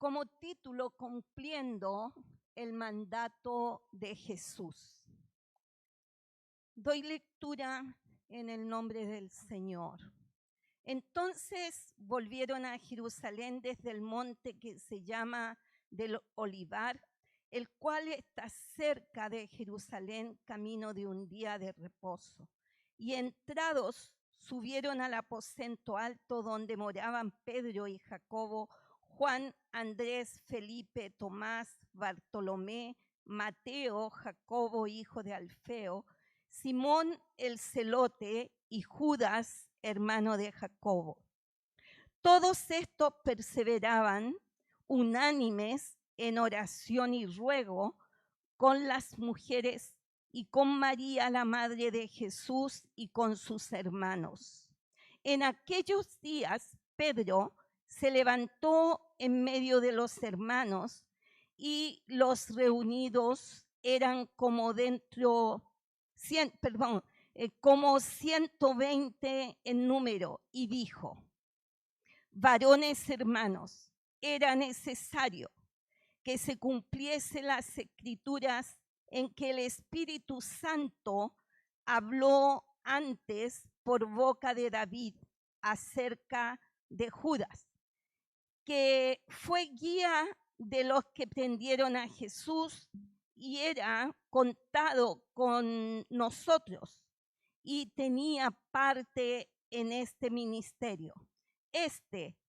como título Cumpliendo el mandato de Jesús. Doy lectura en el nombre del Señor. Entonces volvieron a Jerusalén desde el monte que se llama del Olivar, el cual está cerca de Jerusalén, camino de un día de reposo. Y entrados subieron al aposento alto donde moraban Pedro y Jacobo, Juan, Andrés, Felipe, Tomás, Bartolomé, Mateo, Jacobo, hijo de Alfeo, Simón el celote y Judas, hermano de Jacobo. Todos estos perseveraban unánimes en oración y ruego con las mujeres y con María, la madre de Jesús, y con sus hermanos. En aquellos días, Pedro se levantó en medio de los hermanos y los reunidos eran como como 120 en número, y dijo: varones hermanos, era necesario que se cumpliesen las escrituras en que el Espíritu Santo habló antes por boca de David acerca de Judas, que fue guía de los que prendieron a Jesús y era contado con nosotros y tenía parte en este ministerio.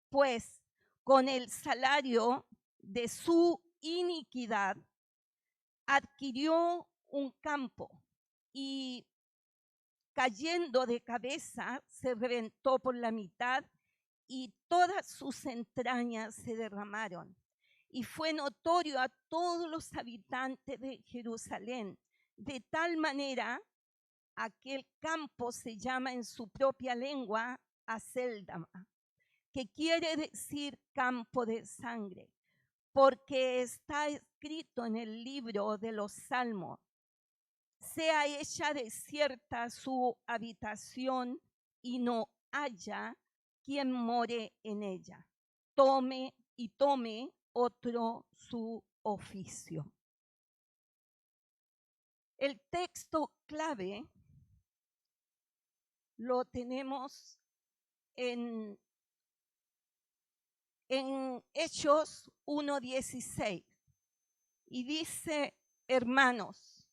Pues, con el salario de su iniquidad, adquirió un campo y, cayendo de cabeza, se reventó por la mitad y todas sus entrañas se derramaron. Y fue notorio a todos los habitantes de Jerusalén, de tal manera aquel campo se llama en su propia lengua Aceldama, que quiere decir campo de sangre, porque está escrito en el libro de los Salmos: sea hecha desierta su habitación y no haya quien more en ella. Tome otro su oficio. El texto clave lo tenemos en Hechos 1:16 y dice: hermanos,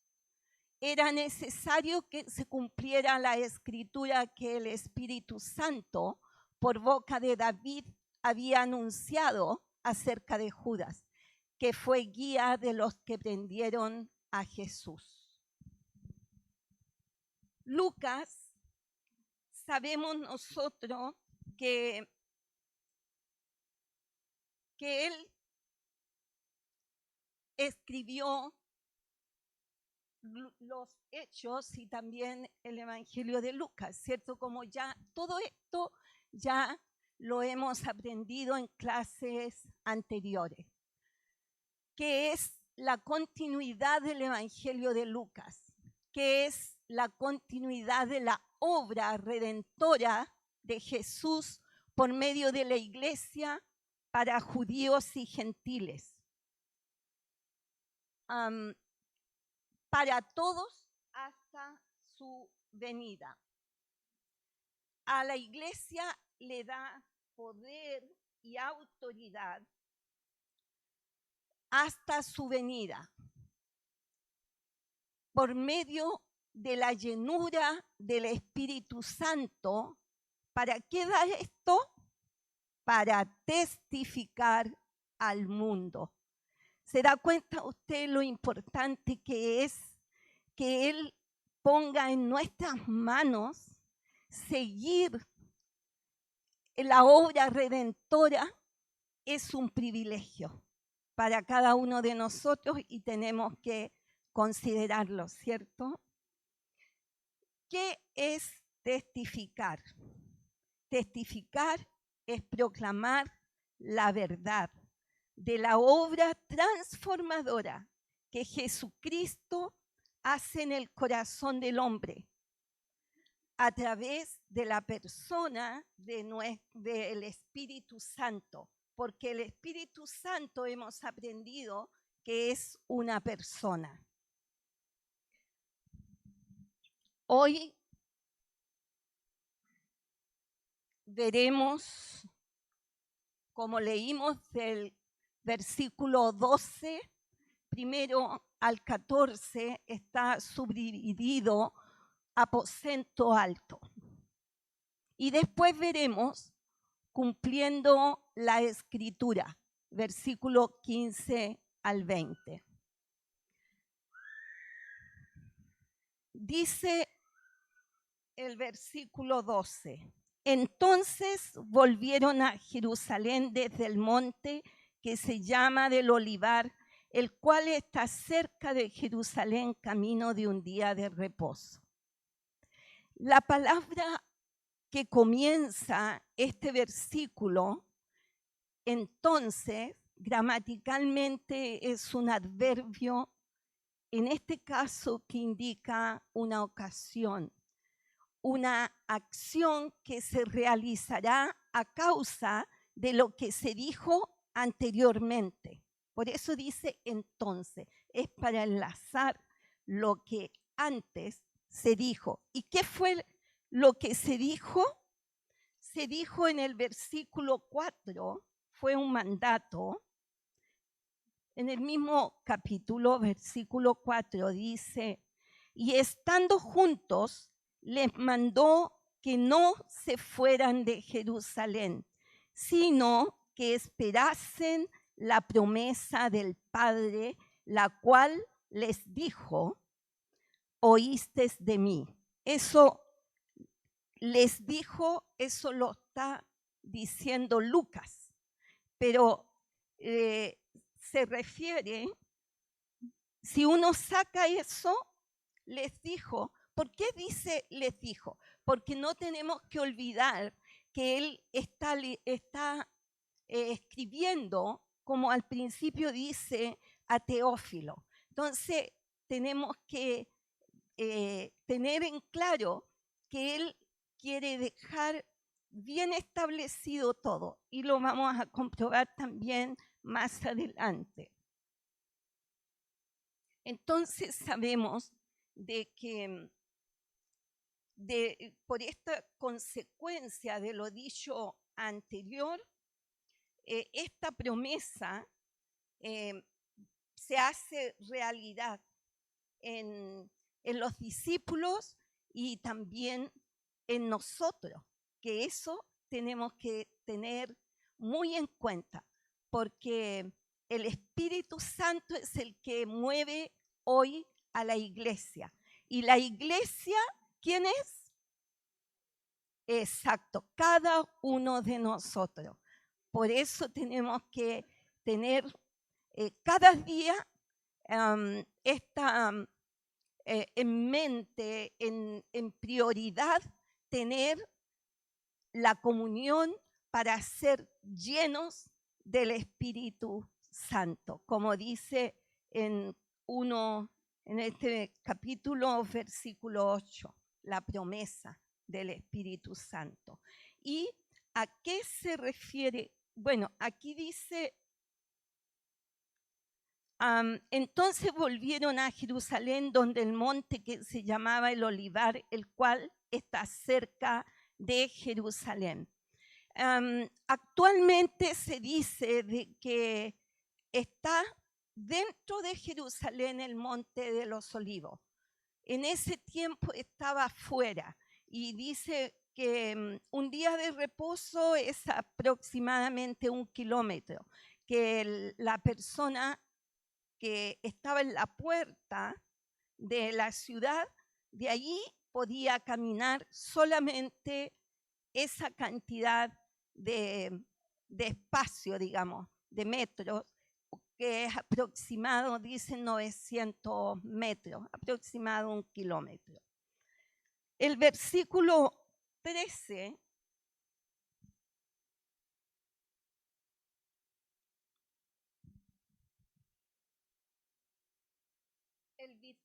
era necesario que se cumpliera la escritura que el Espíritu Santo por boca de David había anunciado acerca de Judas, que fue guía de los que prendieron a Jesús. Lucas, sabemos nosotros que él escribió los Hechos y también el Evangelio de Lucas, ¿cierto? Como ya todo esto ya lo hemos aprendido en clases anteriores, que es la continuidad del Evangelio de Lucas, que es la continuidad de la obra redentora de Jesús por medio de la iglesia para judíos y gentiles. Para todos hasta su venida. A la iglesia le da poder y autoridad hasta su venida, por medio de la llenura del Espíritu Santo. ¿Para qué da esto? Para testificar al mundo. ¿Se da cuenta usted lo importante que es que Él ponga en nuestras manos seguir la obra redentora? Es un privilegio para cada uno de nosotros y tenemos que considerarlo, ¿cierto? ¿Qué es testificar? Testificar es proclamar la verdad de la obra transformadora que Jesucristo hace en el corazón del hombre a través de la persona del Espíritu Santo, porque el Espíritu Santo hemos aprendido que es una persona. Hoy veremos, como leímos del versículo 12, primero al 14, está subdividido aposento alto. Y después veremos cumpliendo la escritura, versículo 15 al 20. Dice el versículo 12: entonces volvieron a Jerusalén desde el monte que se llama del Olivar, el cual está cerca de Jerusalén, camino de un día de reposo. La palabra que comienza este versículo, entonces, gramaticalmente es un adverbio, en este caso que indica una ocasión, una acción que se realizará a causa de lo que se dijo anteriormente. Por eso dice entonces, es para enlazar lo que antes se dijo. ¿Y qué fue lo que se dijo? Se dijo en el versículo 4, fue un mandato. En el mismo capítulo, versículo 4, dice, y estando juntos, les mandó que no se fueran de Jerusalén, sino que esperasen la promesa del Padre, la cual les dijo, oísteis de mí. Eso les dijo, eso lo está diciendo Lucas, pero se refiere, si uno saca eso, les dijo. ¿Por qué dice les dijo? Porque no tenemos que olvidar que él está escribiendo, como al principio dice, a Teófilo. Entonces, tenemos que tener en claro que él quiere dejar bien establecido todo, y lo vamos a comprobar también más adelante. Entonces sabemos de que por esta consecuencia de lo dicho anterior, esta promesa se hace realidad en los discípulos y también en nosotros, que eso tenemos que tener muy en cuenta, porque el Espíritu Santo es el que mueve hoy a la iglesia. ¿Y la iglesia quién es? Exacto, cada uno de nosotros. Por eso tenemos que tener cada día en mente, en prioridad, tener la comunión para ser llenos del Espíritu Santo, como dice en este capítulo, versículo 8, la promesa del Espíritu Santo. ¿Y a qué se refiere? Bueno, aquí dice, entonces volvieron a Jerusalén, donde el monte que se llamaba el Olivar, el cual está cerca de Jerusalén. Actualmente se dice de que está dentro de Jerusalén el monte de los Olivos. En ese tiempo estaba afuera, y dice que un día de reposo es aproximadamente 1 kilómetro, que la persona que estaba en la puerta de la ciudad, de allí podía caminar solamente esa cantidad de espacio, digamos, de metros, que es aproximado, dicen 900 metros, aproximado 1 kilómetro. El versículo 13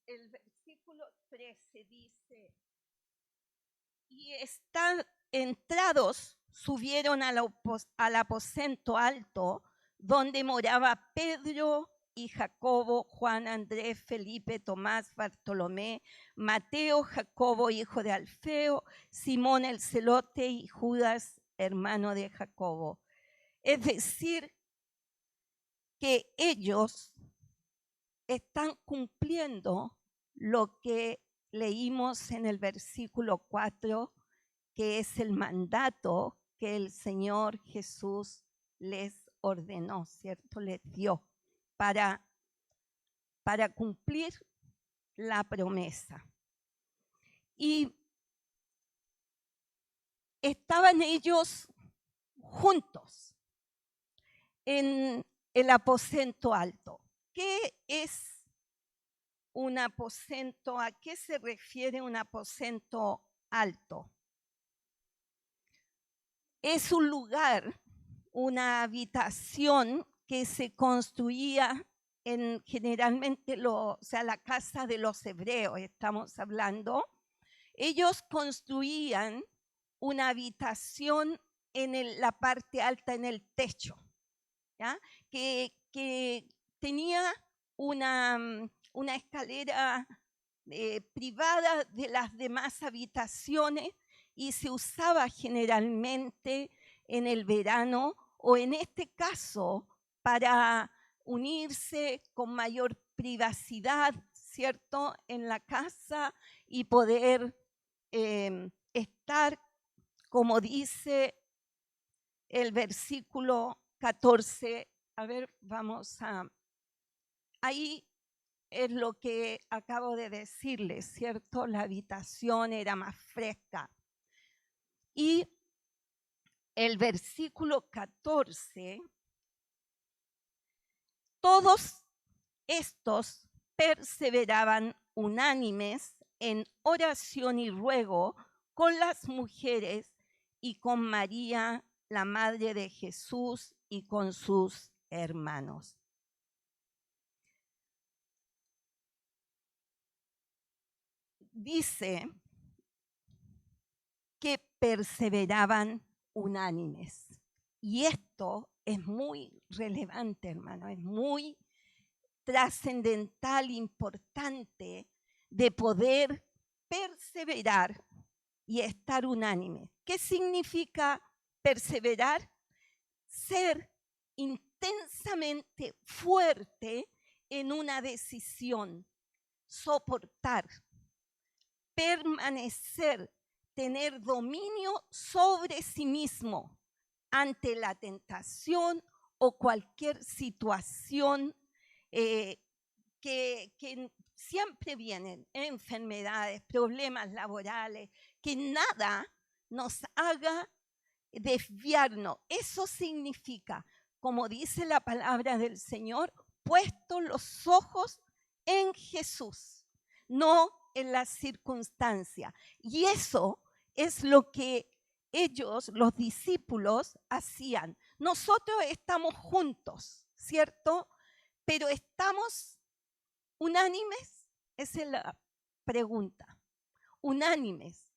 el versículo 13 dice, y están entrados subieron al aposento alto, donde moraba Pedro y Jacobo, Juan, Andrés, Felipe, Tomás, Bartolomé, Mateo, Jacobo, hijo de Alfeo, Simón el celote y Judas, hermano de Jacobo. Es decir, que ellos están cumpliendo lo que leímos en el versículo 4, que es el mandato que el Señor Jesús les ordenó, ¿cierto? Les dio para cumplir la promesa. Y estaban ellos juntos en el aposento alto. ¿Qué es un aposento? ¿A qué se refiere un aposento alto? Es un lugar, una habitación que se construía generalmente la casa de los hebreos, estamos hablando. Ellos construían una habitación en la parte alta, en el techo, ¿ya? Que tenía una escalera privada de las demás habitaciones y se usaba generalmente en el verano o en este caso para unirse con mayor privacidad, ¿cierto?, en la casa y poder estar, como dice el versículo 14. A ver, ahí es lo que acabo de decirles, ¿cierto? La habitación era más fresca. Y el versículo 14, todos estos perseveraban unánimes en oración y ruego con las mujeres y con María, la madre de Jesús, y con sus hermanos. Dice que perseveraban unánimes. Y esto es muy relevante, hermano, es muy trascendental, importante de poder perseverar y estar unánime. ¿Qué significa perseverar? Ser intensamente fuerte en una decisión, soportar, permanecer, tener dominio sobre sí mismo ante la tentación o cualquier situación que siempre vienen, enfermedades, problemas laborales, que nada nos haga desviarnos. Eso significa, como dice la palabra del Señor, puesto los ojos en Jesús, no en las circunstancias. Y eso es lo que ellos, los discípulos, hacían. Nosotros estamos juntos, ¿cierto? Pero ¿estamos unánimes? Esa es la pregunta. Unánimes.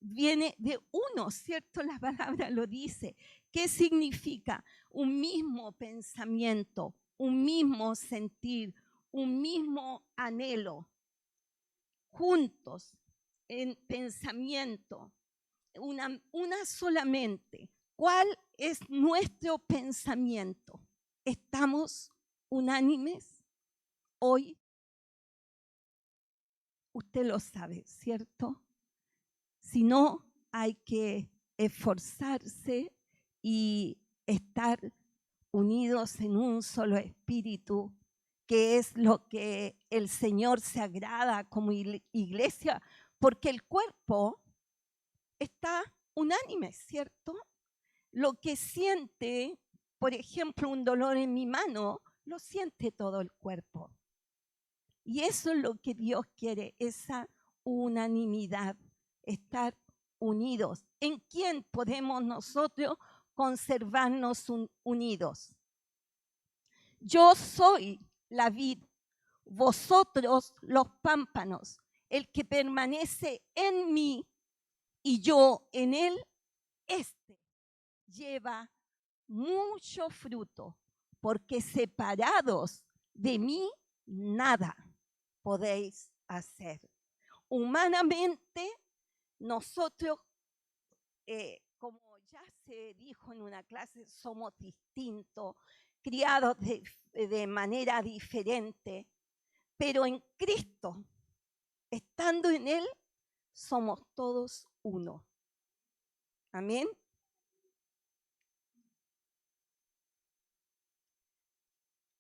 Viene de uno, ¿cierto? La palabra lo dice. ¿Qué significa? Un mismo pensamiento, un mismo sentir, un mismo anhelo. Juntos, en pensamiento, una solamente. ¿Cuál es nuestro pensamiento? ¿Estamos unánimes hoy? Usted lo sabe, ¿cierto? Si no, hay que esforzarse y estar unidos en un solo espíritu, que es lo que el Señor se agrada como iglesia, porque el cuerpo está unánime, ¿cierto? Lo que siente, por ejemplo, un dolor en mi mano, lo siente todo el cuerpo. Y eso es lo que Dios quiere, esa unanimidad, estar unidos. ¿En quién podemos nosotros conservarnos unidos? Yo soy la vid, vosotros los pámpanos. El que permanece en mí y yo en él, este lleva mucho fruto, porque separados de mí nada podéis hacer. Humanamente, nosotros, como ya se dijo en una clase, somos distintos, criados de manera diferente, pero en Cristo, estando en Él, somos todos uno. Amén.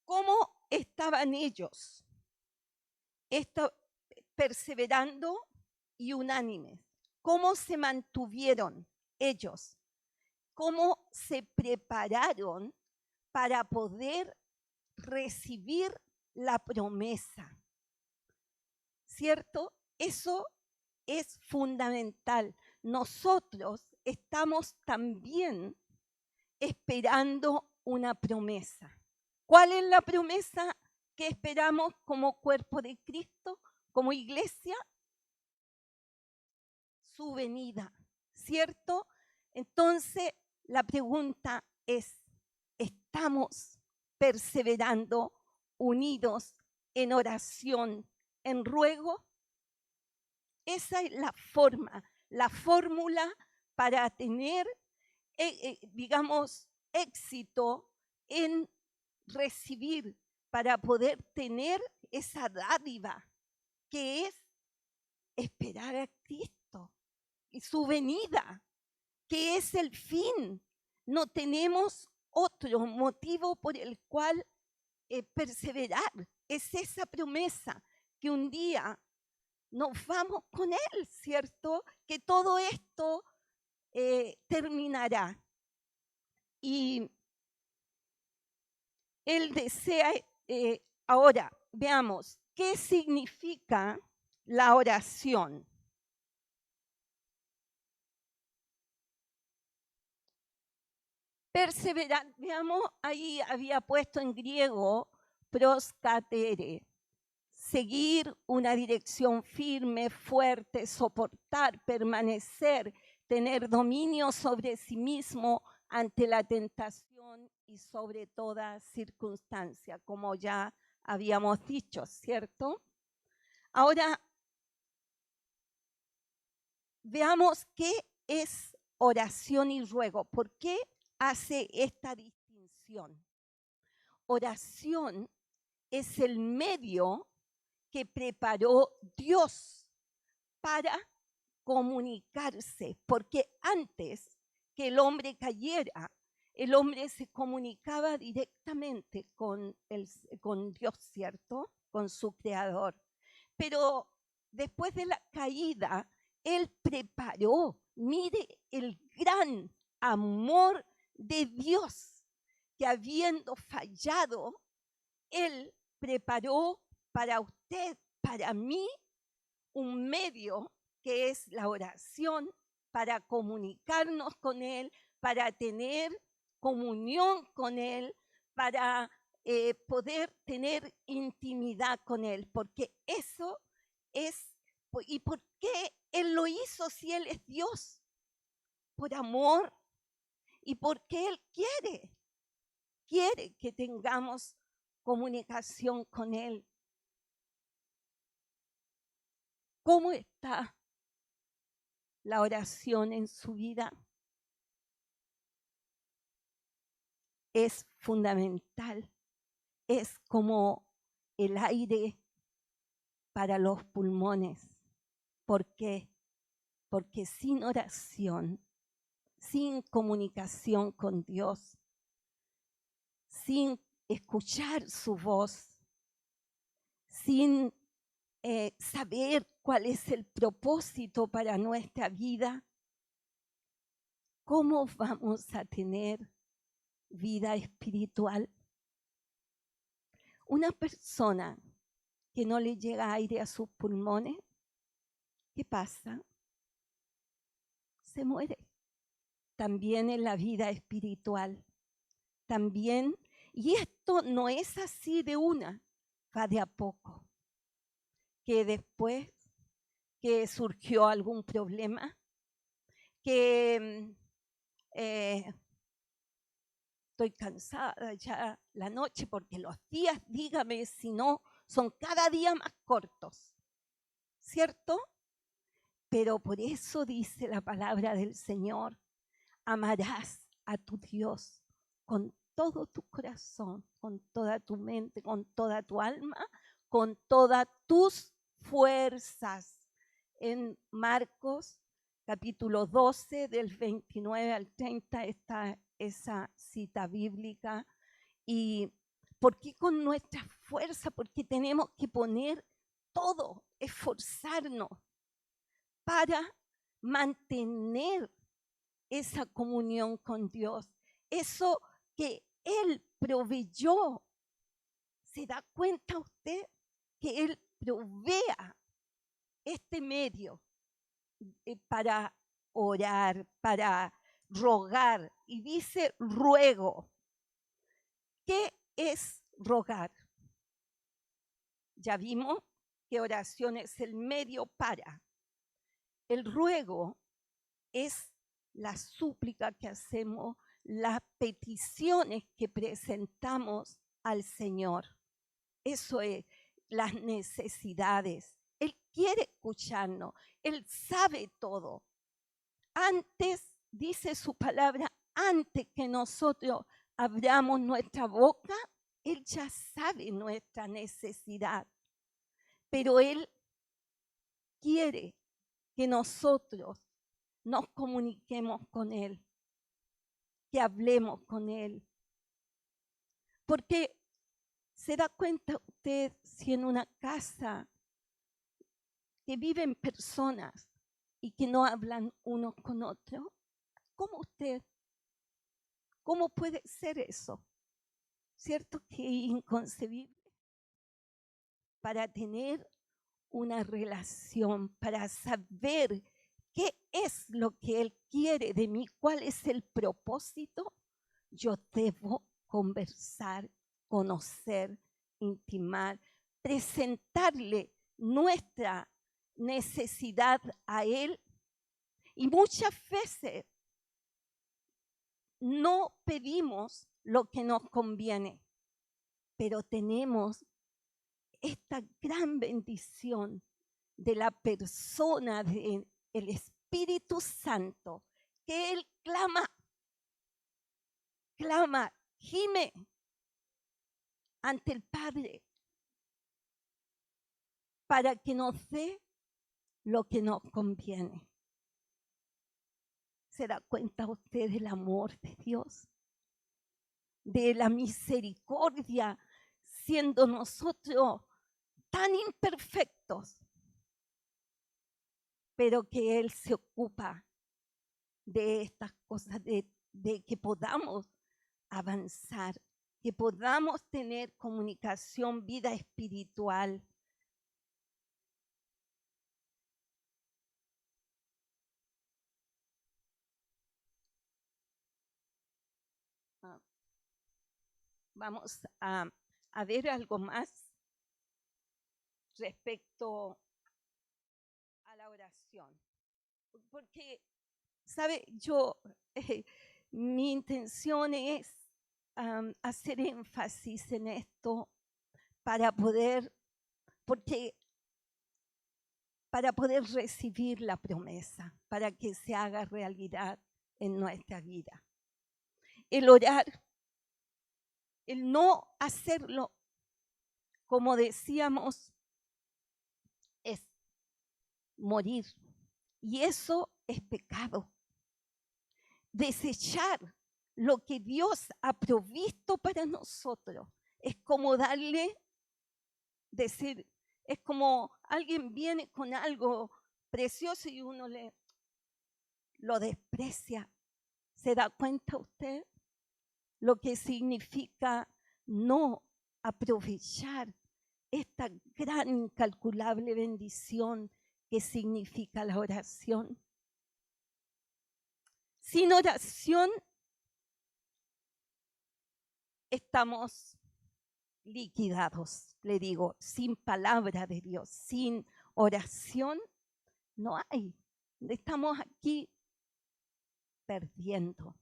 ¿Cómo estaban ellos? Perseverando y unánimes. ¿Cómo se mantuvieron ellos? ¿Cómo se prepararon para poder recibir la promesa? ¿Cierto? Eso es fundamental. Nosotros estamos también esperando una promesa. ¿Cuál es la promesa que esperamos como cuerpo de Cristo, como iglesia? Su venida, ¿cierto? Entonces, la pregunta es, ¿estamos perseverando, unidos en oración, en ruego? Esa es la forma, la fórmula para tener, digamos, éxito en recibir, para poder tener esa dádiva que es esperar a Cristo y su venida, que es el fin. No tenemos otro motivo por el cual perseverar. Es esa promesa que un día nos vamos con Él, ¿cierto? Que todo esto terminará. Y Él desea, ahora veamos, ¿qué significa la oración? Perseverar, veamos, ahí había puesto en griego proskatere, seguir una dirección firme, fuerte, soportar, permanecer, tener dominio sobre sí mismo ante la tentación y sobre toda circunstancia, como ya habíamos dicho, ¿cierto? Ahora, veamos qué es oración y ruego. ¿Por qué hace esta distinción? Oración es el medio que preparó Dios para comunicarse, porque antes que el hombre cayera, el hombre se comunicaba directamente con Dios, ¿cierto? Con su creador. Pero después de la caída, Él preparó, mire el gran amor de Dios, que habiendo fallado, Él preparó para usted, para mí, un medio que es la oración para comunicarnos con Él, para tener comunión con Él, para poder tener intimidad con Él, porque eso es, ¿y por qué Él lo hizo si Él es Dios? Por amor y porque Él quiere que tengamos comunicación con Él. ¿Cómo está la oración en su vida? Es fundamental, es como el aire para los pulmones. ¿Por qué? Porque sin oración, sin comunicación con Dios, sin escuchar su voz, sin saber cuál es el propósito para nuestra vida, ¿cómo vamos a tener vida espiritual? Una persona que no le llega aire a sus pulmones, ¿qué pasa? Se muere. También en la vida espiritual. También, y esto no es así de una, va de a poco. Que después que surgió algún problema, que estoy cansada ya la noche porque los días, dígame si no, son cada día más cortos, ¿cierto? Pero por eso dice la palabra del Señor, amarás a tu Dios con todo tu corazón, con toda tu mente, con toda tu alma, con todas tus fuerzas. En Marcos capítulo 12, del 29 al 30, está esa cita bíblica. ¿Y por qué con nuestra fuerza? Porque tenemos que poner todo, esforzarnos para mantener esa comunión con Dios, eso que Él proveyó. ¿Se da cuenta usted que Él provea este medio para orar, para rogar? Y dice ruego. ¿Qué es rogar? Ya vimos que oración es el medio para. El ruego es la súplica que hacemos, las peticiones que presentamos al Señor. Eso es, las necesidades. Él quiere escucharnos, Él sabe todo. Antes, dice su palabra, antes que nosotros abramos nuestra boca, Él ya sabe nuestra necesidad. Pero Él quiere que nosotros nos comuniquemos con Él, que hablemos con Él. Porque se da cuenta usted si en una casa que viven personas y que no hablan unos con otros, ¿cómo puede ser eso? ¿Cierto que es inconcebible? Para tener una relación, para saber qué es lo que Él quiere de mí, cuál es el propósito, yo debo conversar, conocer, intimar, presentarle nuestra necesidad a Él. Y muchas veces no pedimos lo que nos conviene, pero tenemos esta gran bendición de la persona del Espíritu Santo, que Él clama, gime ante el Padre para que nos dé lo que nos conviene. ¿Se da cuenta usted del amor de Dios? De la misericordia, siendo nosotros tan imperfectos, pero que Él se ocupa de estas cosas, de que podamos avanzar, que podamos tener comunicación, vida espiritual. Vamos a ver algo más respecto a la oración. Porque, ¿sabe? Mi intención es hacer énfasis en esto para poder recibir la promesa, para que se haga realidad en nuestra vida. El orar, el no hacerlo, como decíamos, es morir. Y eso es pecado. Desechar lo que Dios ha provisto para nosotros es como es como alguien viene con algo precioso y uno lo desprecia. ¿Se da cuenta usted lo que significa no aprovechar esta gran incalculable bendición que significa la oración? Sin oración estamos liquidados, le digo, sin palabra de Dios, sin oración no hay. Estamos aquí perdiendo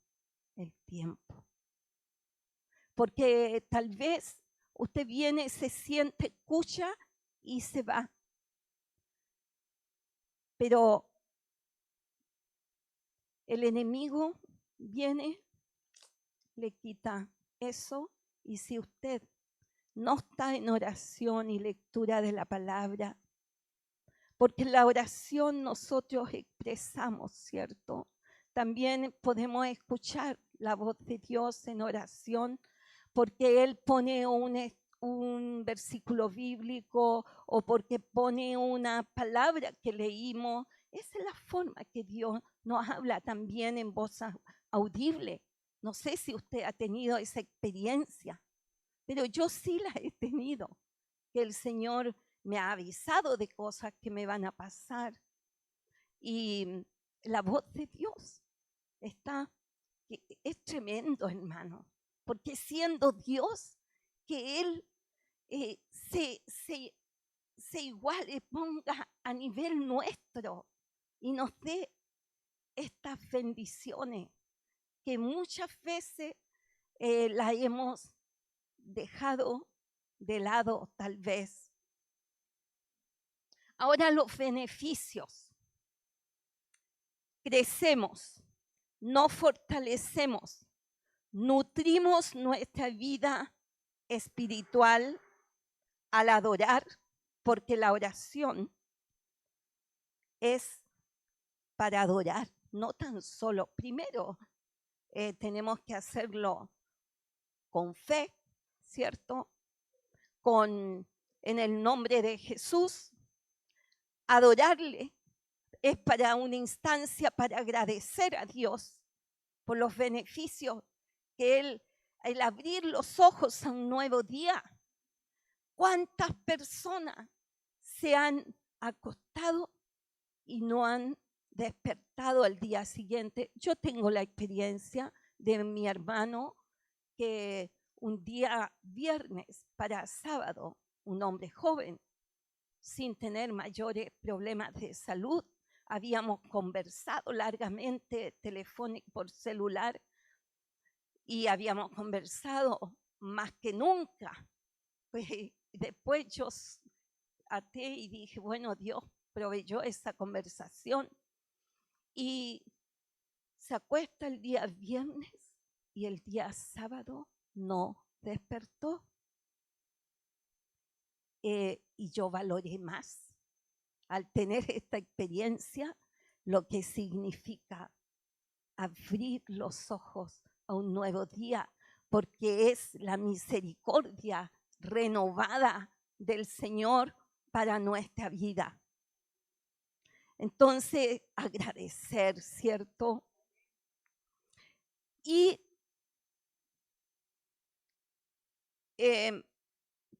el tiempo. porque tal vez usted viene, se siente, escucha y se va. Pero el enemigo viene, le quita eso, y si usted no está en oración y lectura de la palabra, porque en la oración nosotros expresamos, ¿cierto? También podemos escuchar la voz de Dios en oración, porque Él pone un versículo bíblico o porque pone una palabra que leímos. Esa es la forma que Dios nos habla también en voz audible. No sé si usted ha tenido esa experiencia, pero yo sí la he tenido, que el Señor me ha avisado de cosas que me van a pasar. Y la voz de Dios es tremendo, hermano, porque siendo Dios, que Él se iguale, ponga a nivel nuestro y nos dé estas bendiciones que muchas veces las hemos dejado de lado, tal vez. Ahora los beneficios. Crecemos, nos fortalecemos, nutrimos nuestra vida espiritual al adorar, porque la oración es para adorar, no tan solo. Primero, tenemos que hacerlo con fe, ¿cierto? En el nombre de Jesús. Adorarle es para una instancia para agradecer a Dios por los beneficios que Él, el abrir los ojos a un nuevo día. ¿Cuántas personas se han acostado y no han despertado al día siguiente? Yo tengo la experiencia de mi hermano que un día viernes para sábado, un hombre joven, sin tener mayores problemas de salud, habíamos conversado largamente telefónico por celular y habíamos conversado más que nunca. Pues, después yo até y dije, bueno, Dios proveyó esa conversación. Y se acuesta el día viernes y el día sábado no despertó. Y yo valoré más al tener esta experiencia lo que significa abrir los ojos a un nuevo día, porque es la misericordia renovada del Señor para nuestra vida. Entonces, agradecer, ¿cierto? Y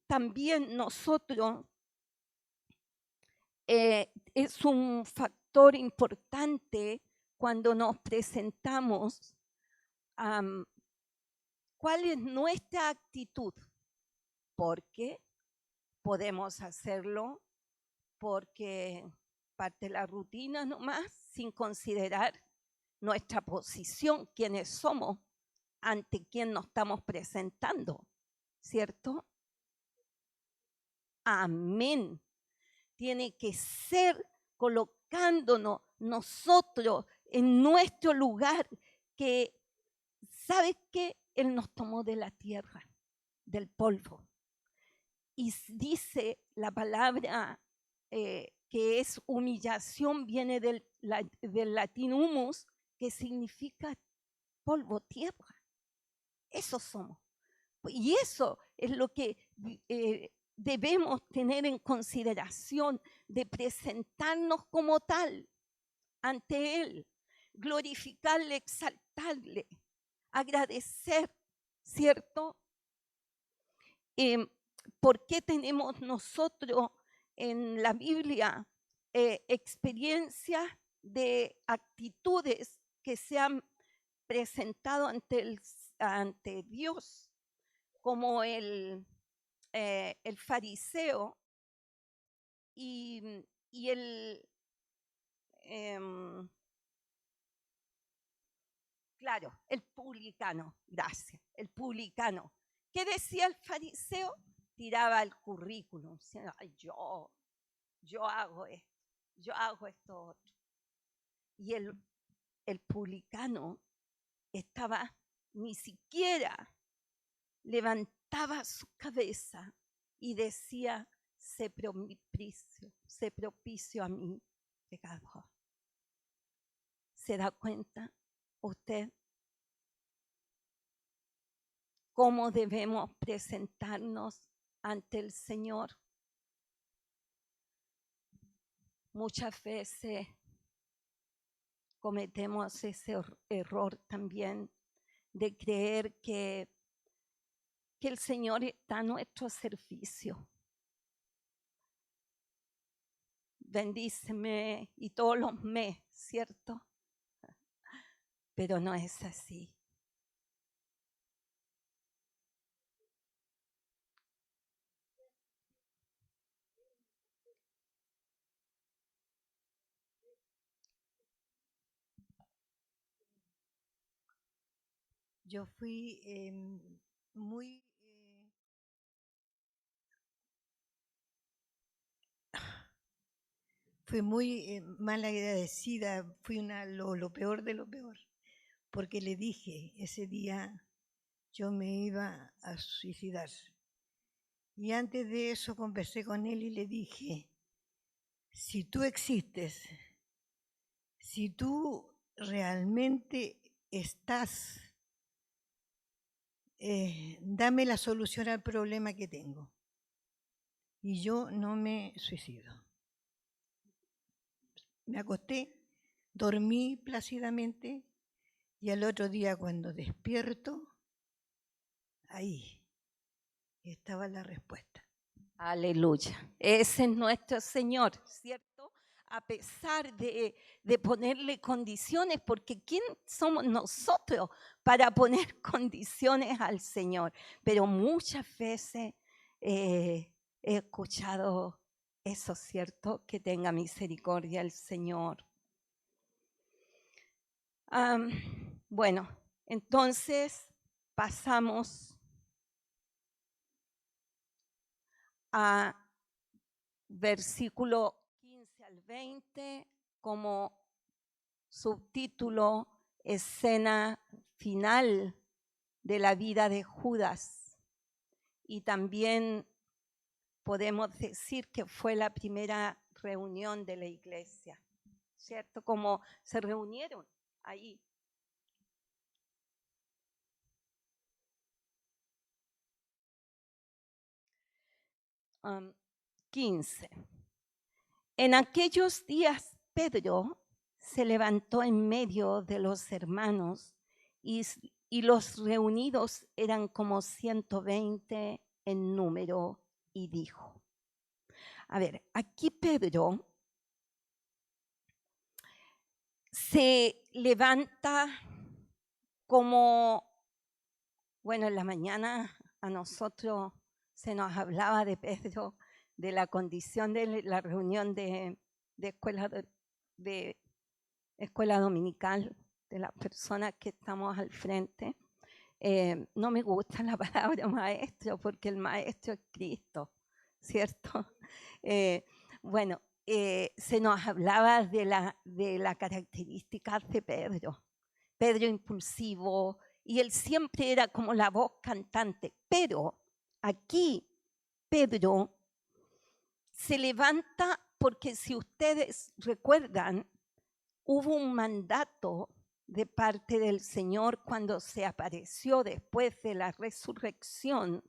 también nosotros, es un factor importante cuando nos presentamos, ¿cuál es nuestra actitud? Porque podemos hacerlo porque parte de la rutina nomás, sin considerar nuestra posición, quiénes somos, ante quién nos estamos presentando, ¿cierto? Amén. Tiene que ser colocándonos nosotros en nuestro lugar, que, ¿sabes qué? Él nos tomó de la tierra, del polvo. Y dice la palabra que es humillación, viene del latín humus, que significa polvo, tierra. Eso somos. Y eso es lo que debemos tener en consideración, de presentarnos como tal ante Él, glorificarle, exaltarle, agradecer, ¿cierto? ¿Por qué tenemos nosotros en la Biblia experiencias de actitudes que se han presentado ante Dios, como el fariseo y claro, el publicano, gracias, el publicano, ¿Qué decía el fariseo? Tiraba el currículum, diciendo, "Ay, yo hago esto otro". Y el publicano estaba, ni siquiera levantaba su cabeza y decía, sé propicio a mi pecador. ¿Se da cuenta usted cómo debemos presentarnos ante el Señor? Muchas veces cometemos ese error también de creer que el Señor está a nuestro servicio. Bendíceme y todos los mes, ¿cierto? Pero no es así. Yo fui muy mal agradecida, fui lo peor de lo peor, porque le dije ese día yo me iba a suicidar. Y antes de eso conversé con él y le dije, si tú existes, si tú realmente estás, dame la solución al problema que tengo. Y yo no me suicido. Me acosté, dormí plácidamente y al otro día cuando despierto, ahí estaba la respuesta. Aleluya. Ese es nuestro Señor, ¿cierto? A pesar de ponerle condiciones, porque ¿quién somos nosotros para poner condiciones al Señor? Pero muchas veces he escuchado eso, ¿cierto? Que tenga misericordia el Señor. Bueno, entonces pasamos a versículo 15 al 20 como subtítulo, escena final de la vida de Judas. Y también podemos decir que fue la primera reunión de la iglesia, ¿cierto? Como se reunieron ahí. Um, 15. En aquellos días Pedro se levantó en medio de los hermanos y los reunidos eran como 120 en número y dijo, a ver, aquí Pedro se levanta como, bueno, en la mañana a nosotros se nos hablaba de Pedro, de la condición de la reunión de escuela dominical, de las personas que estamos al frente. No me gusta la palabra maestro porque el maestro es Cristo, ¿cierto? Bueno, se nos hablaba de la característica de Pedro. Pedro impulsivo, y él siempre era como la voz cantante. Pero aquí Pedro se levanta porque si ustedes recuerdan, hubo un mandato de parte del Señor cuando se apareció después de la resurrección,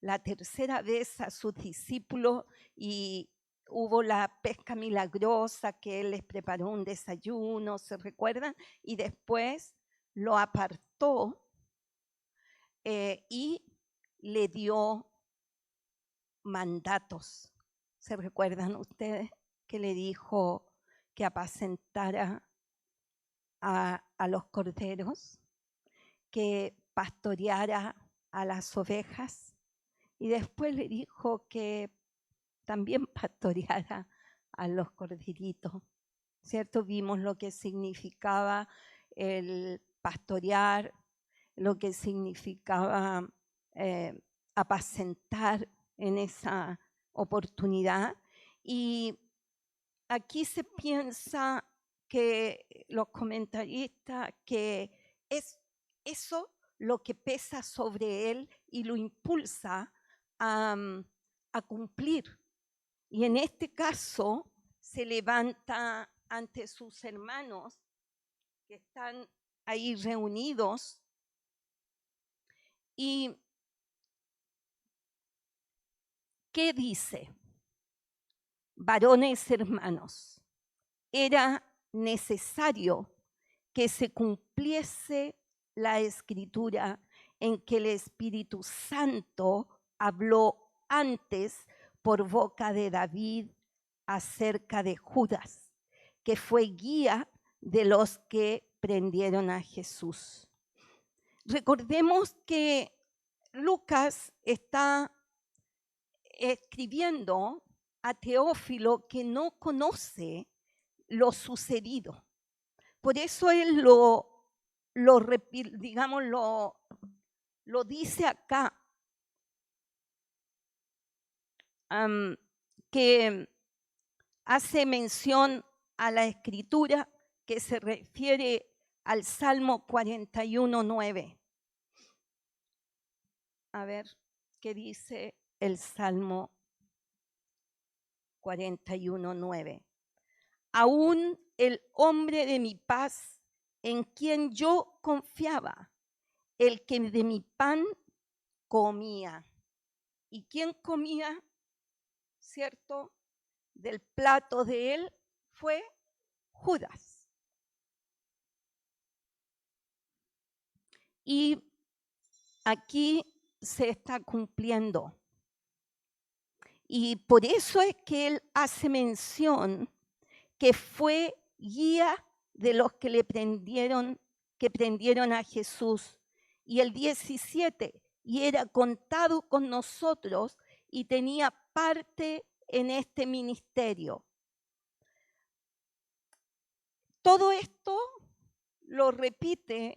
la tercera vez a sus discípulos y hubo la pesca milagrosa que Él les preparó un desayuno, ¿se recuerdan? Y después lo apartó y le dio mandatos. ¿Se recuerdan ustedes que le dijo que apacentara a los corderos, que pastoreara a las ovejas y después le dijo que también pastoreara a los corderitos, ¿cierto? Vimos lo que significaba el pastorear, lo que significaba apacentar en esa oportunidad. Y aquí se piensa que los comentaristas que es eso lo que pesa sobre él y lo impulsa a cumplir. Y en este caso se levanta ante sus hermanos que están ahí reunidos y ¿qué dice? Varones hermanos, era necesario que se cumpliese la escritura en que el Espíritu Santo habló antes por boca de David acerca de Judas, que fue guía de los que prendieron a Jesús. Recordemos que Lucas está escribiendo a Teófilo que no conoce lo sucedido. Por eso él lo dice acá, que hace mención a la escritura que se refiere al Salmo 41:9. A ver, ¿qué dice el Salmo 41:9? Aún el hombre de mi paz, en quien yo confiaba, el que de mi pan comía. ¿Y quién comía, cierto, del plato de él? Fue Judas. Y aquí se está cumpliendo. Y por eso es que él hace mención que fue guía de los que prendieron a Jesús. Y el 17, y era contado con nosotros y tenía parte en este ministerio. Todo esto lo repite,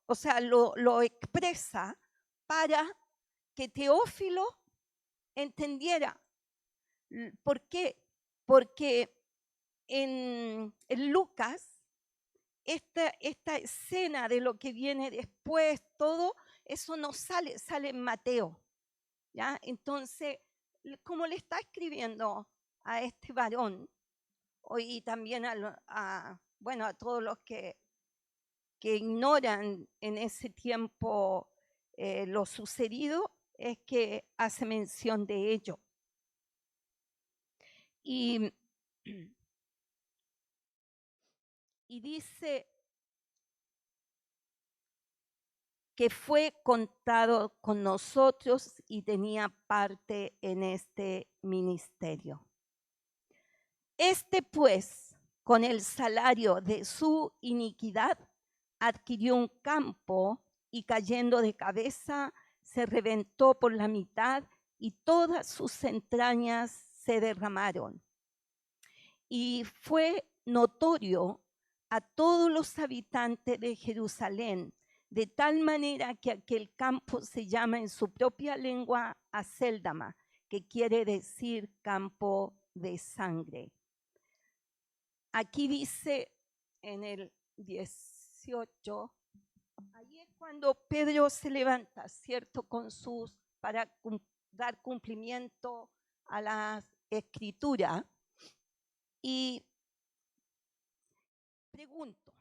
o sea, lo expresa para que Teófilo entendiera. ¿Por qué? Porque en Lucas, esta escena de lo que viene después, todo eso no sale en Mateo, ¿ya? Entonces, como le está escribiendo a este varón, y también a todos los que ignoran en ese tiempo lo sucedido, es que hace mención de ello. Y dice que fue contado con nosotros y tenía parte en este ministerio. Este, pues, con el salario de su iniquidad, adquirió un campo y cayendo de cabeza, se reventó por la mitad y todas sus entrañas se derramaron. Y fue notorio a todos los habitantes de Jerusalén, de tal manera que aquel campo se llama en su propia lengua Acéldama, que quiere decir campo de sangre. Aquí dice en el 18, ahí es cuando Pedro se levanta, ¿cierto? Para dar cumplimiento a la escritura. Y pregunto,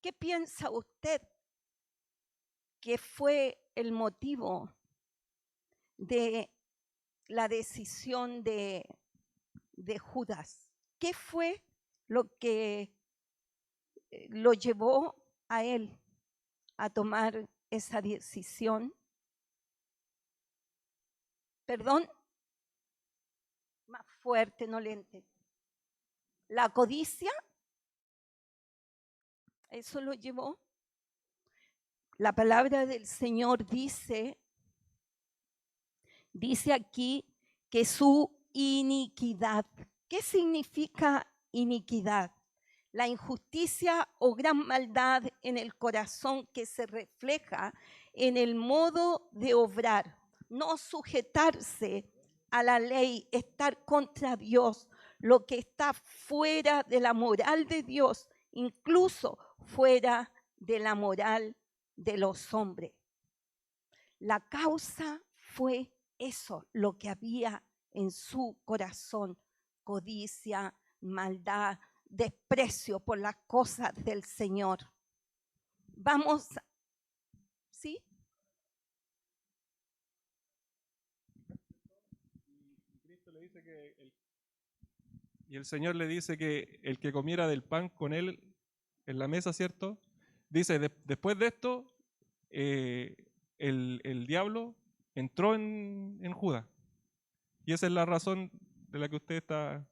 ¿qué piensa usted que fue el motivo de la decisión de Judas? ¿Qué fue lo que lo llevó a él a tomar esa decisión? Perdón, más fuerte, no le entendí. ¿La codicia? ¿Eso lo llevó? La palabra del Señor dice aquí que su iniquidad. ¿Qué significa iniquidad? la injusticia o gran maldad en el corazón que se refleja en el modo de obrar, no sujetarse a la ley, estar contra Dios, lo que está fuera de la moral de Dios, incluso fuera de la moral de los hombres. La causa fue eso, lo que había en su corazón: codicia, maldad, desprecio por las cosas del Señor. Vamos, ¿sí? Y el Señor le dice que el que comiera del pan con él en la mesa, ¿cierto? Dice, después de esto, el diablo entró en Judas. Y esa es la razón de la que usted está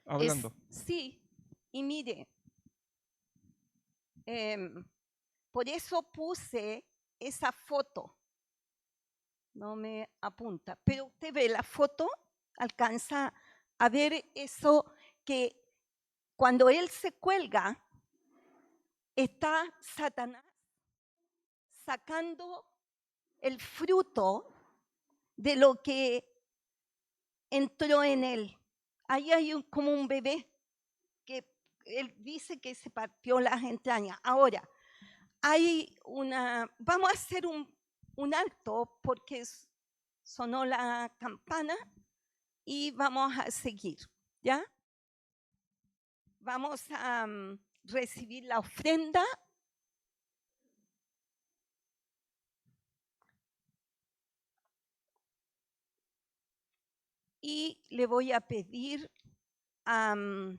hablando. Sí, y mire, por eso puse esa foto. No me apunta, pero usted ve la foto, alcanza a ver eso, que cuando él se cuelga, está Satanás sacando el fruto de lo que entró en él. Ahí hay como un bebé que él dice que se partió las entrañas. Ahora, vamos a hacer un alto porque sonó la campana y vamos a seguir, ¿ya? Vamos a recibir la ofrenda. Y le voy a pedir al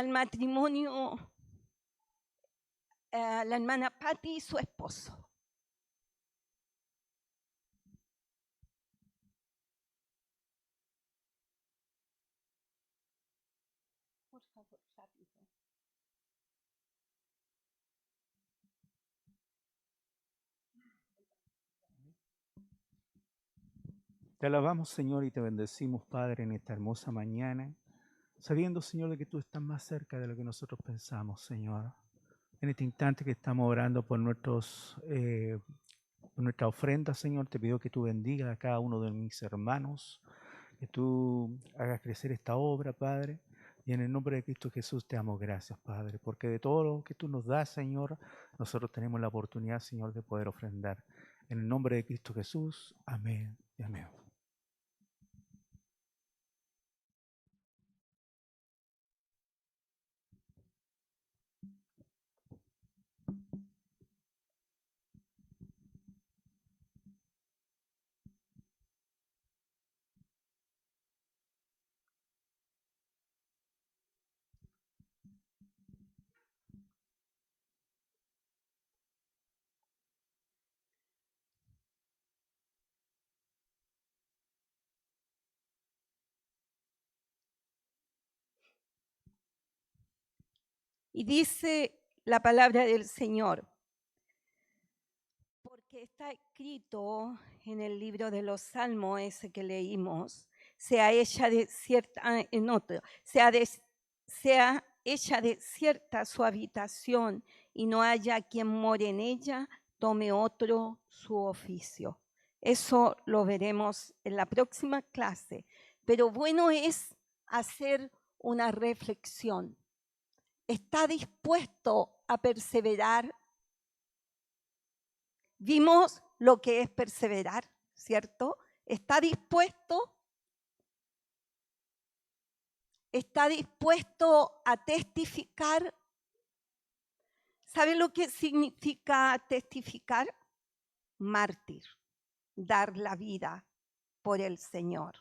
matrimonio, la hermana Patti y su esposo. Por favor, rápido. Te alabamos, Señor, y te bendecimos, Padre, en esta hermosa mañana, sabiendo, Señor, de que tú estás más cerca de lo que nosotros pensamos, Señor. En este instante que estamos orando por nuestra ofrenda, Señor, te pido que tú bendigas a cada uno de mis hermanos, que tú hagas crecer esta obra, Padre. Y en el nombre de Cristo Jesús te damos gracias, Padre, porque de todo lo que tú nos das, Señor, nosotros tenemos la oportunidad, Señor, de poder ofrendar. En el nombre de Cristo Jesús, amén y amén. Y dice la palabra del Señor, porque está escrito en el libro de los Salmos, ese que leímos, sea hecha desierta su habitación y no haya quien more en ella, tome otro su oficio. Eso lo veremos en la próxima clase, pero bueno es hacer una reflexión. ¿Está dispuesto a perseverar? Vimos lo que es perseverar, ¿cierto? ¿Está dispuesto? ¿Está dispuesto a testificar? ¿Sabe lo que significa testificar? Mártir, dar la vida por el Señor.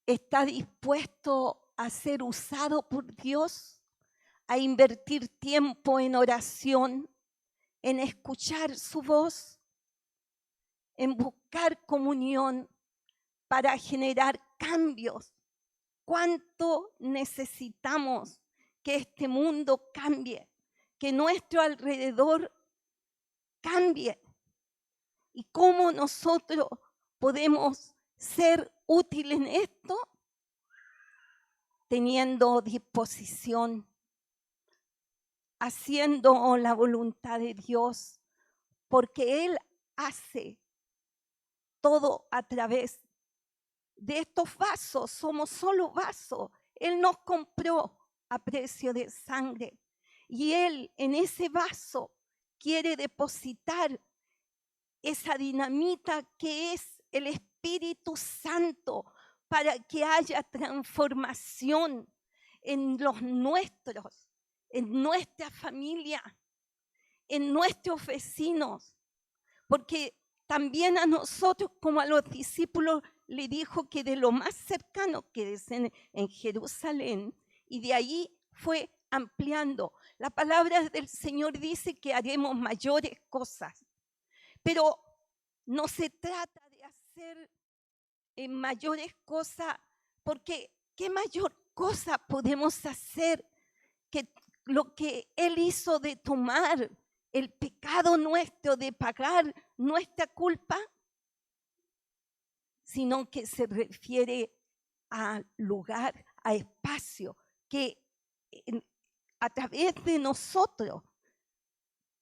¿Está dispuesto a ser usado por Dios? A invertir tiempo en oración, en escuchar su voz, en buscar comunión para generar cambios. ¿Cuánto necesitamos que este mundo cambie, que nuestro alrededor cambie? ¿Y cómo nosotros podemos ser útil en esto? Teniendo disposición, haciendo la voluntad de Dios, porque Él hace todo a través de estos vasos. Somos solo vasos. Él nos compró a precio de sangre y Él en ese vaso quiere depositar esa dinamita que es el Espíritu Santo para que haya transformación en los nuestros, en nuestra familia, en nuestros vecinos, porque también a nosotros como a los discípulos le dijo que de lo más cercano que es en Jerusalén, y de ahí fue ampliando. La palabra del Señor dice que haremos mayores cosas, pero no se trata de hacer mayores cosas, porque ¿qué mayor cosa podemos hacer que lo que Él hizo de tomar el pecado nuestro, de pagar nuestra culpa? Sino que se refiere a lugar, a espacio, que a través de nosotros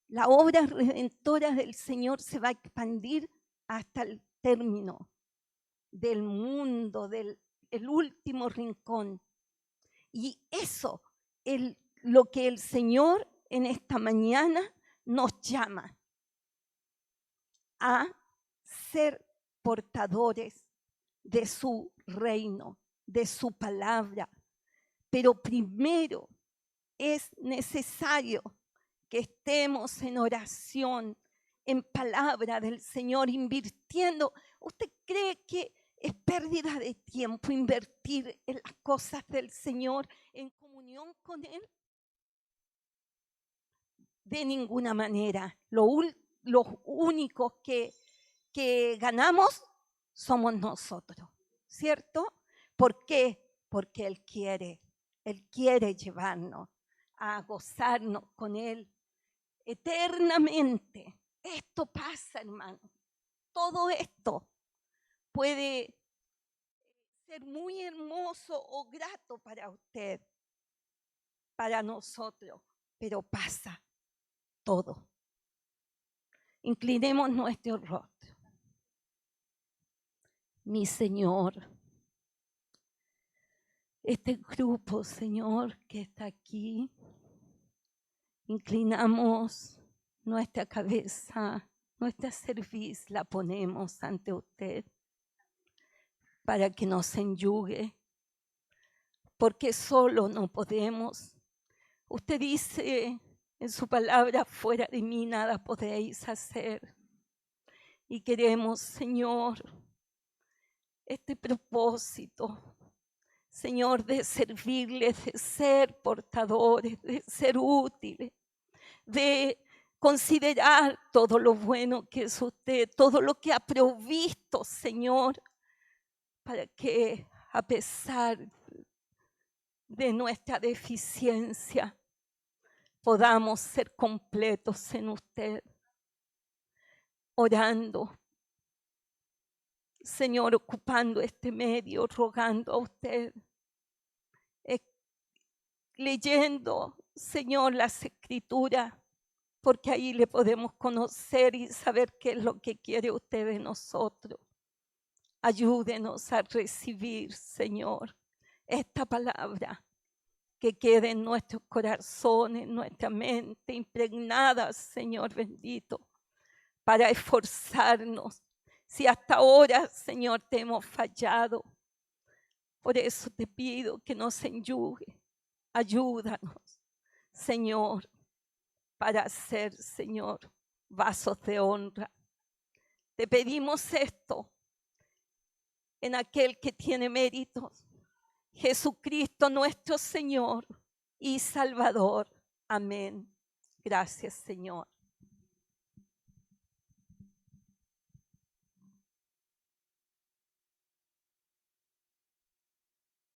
la obra redentora del Señor se va a expandir hasta el término del mundo, del el último rincón. Y eso es lo que el Señor en esta mañana nos llama a ser portadores de su reino, de su palabra. Pero primero es necesario que estemos en oración, en palabra del Señor, invirtiendo. ¿Usted cree que es pérdida de tiempo invertir en las cosas del Señor, en comunión con Él? De ninguna manera. Los únicos que ganamos somos nosotros, ¿cierto? ¿Por qué? Porque Él quiere llevarnos a gozarnos con Él eternamente. Esto pasa, hermano. Todo esto puede ser muy hermoso o grato para usted, para nosotros, pero pasa todo. Inclinemos nuestro rostro. Mi Señor, este grupo, Señor, que está aquí, inclinamos nuestra cabeza, nuestra cerviz la ponemos ante usted para que nos enyugue, porque solo no podemos. Usted dice en su palabra, fuera de mí nada podéis hacer. Y queremos, Señor, este propósito, Señor, de servirles, de ser portadores, de ser útiles, de considerar todo lo bueno que es usted, todo lo que ha provisto, Señor, para que a pesar de nuestra deficiencia podamos ser completos en usted, orando, Señor, ocupando este medio, rogando a usted, leyendo, Señor, las Escrituras, porque ahí le podemos conocer y saber qué es lo que quiere usted de nosotros. Ayúdenos a recibir, Señor, esta palabra que quede en nuestros corazones, en nuestra mente, impregnada, Señor bendito, para esforzarnos. Si hasta ahora, Señor, te hemos fallado, por eso te pido que nos enyugue. Ayúdanos, Señor, para ser, Señor, vasos de honra. Te pedimos esto en aquel que tiene méritos, Jesucristo nuestro Señor y Salvador. Amén. Gracias, Señor.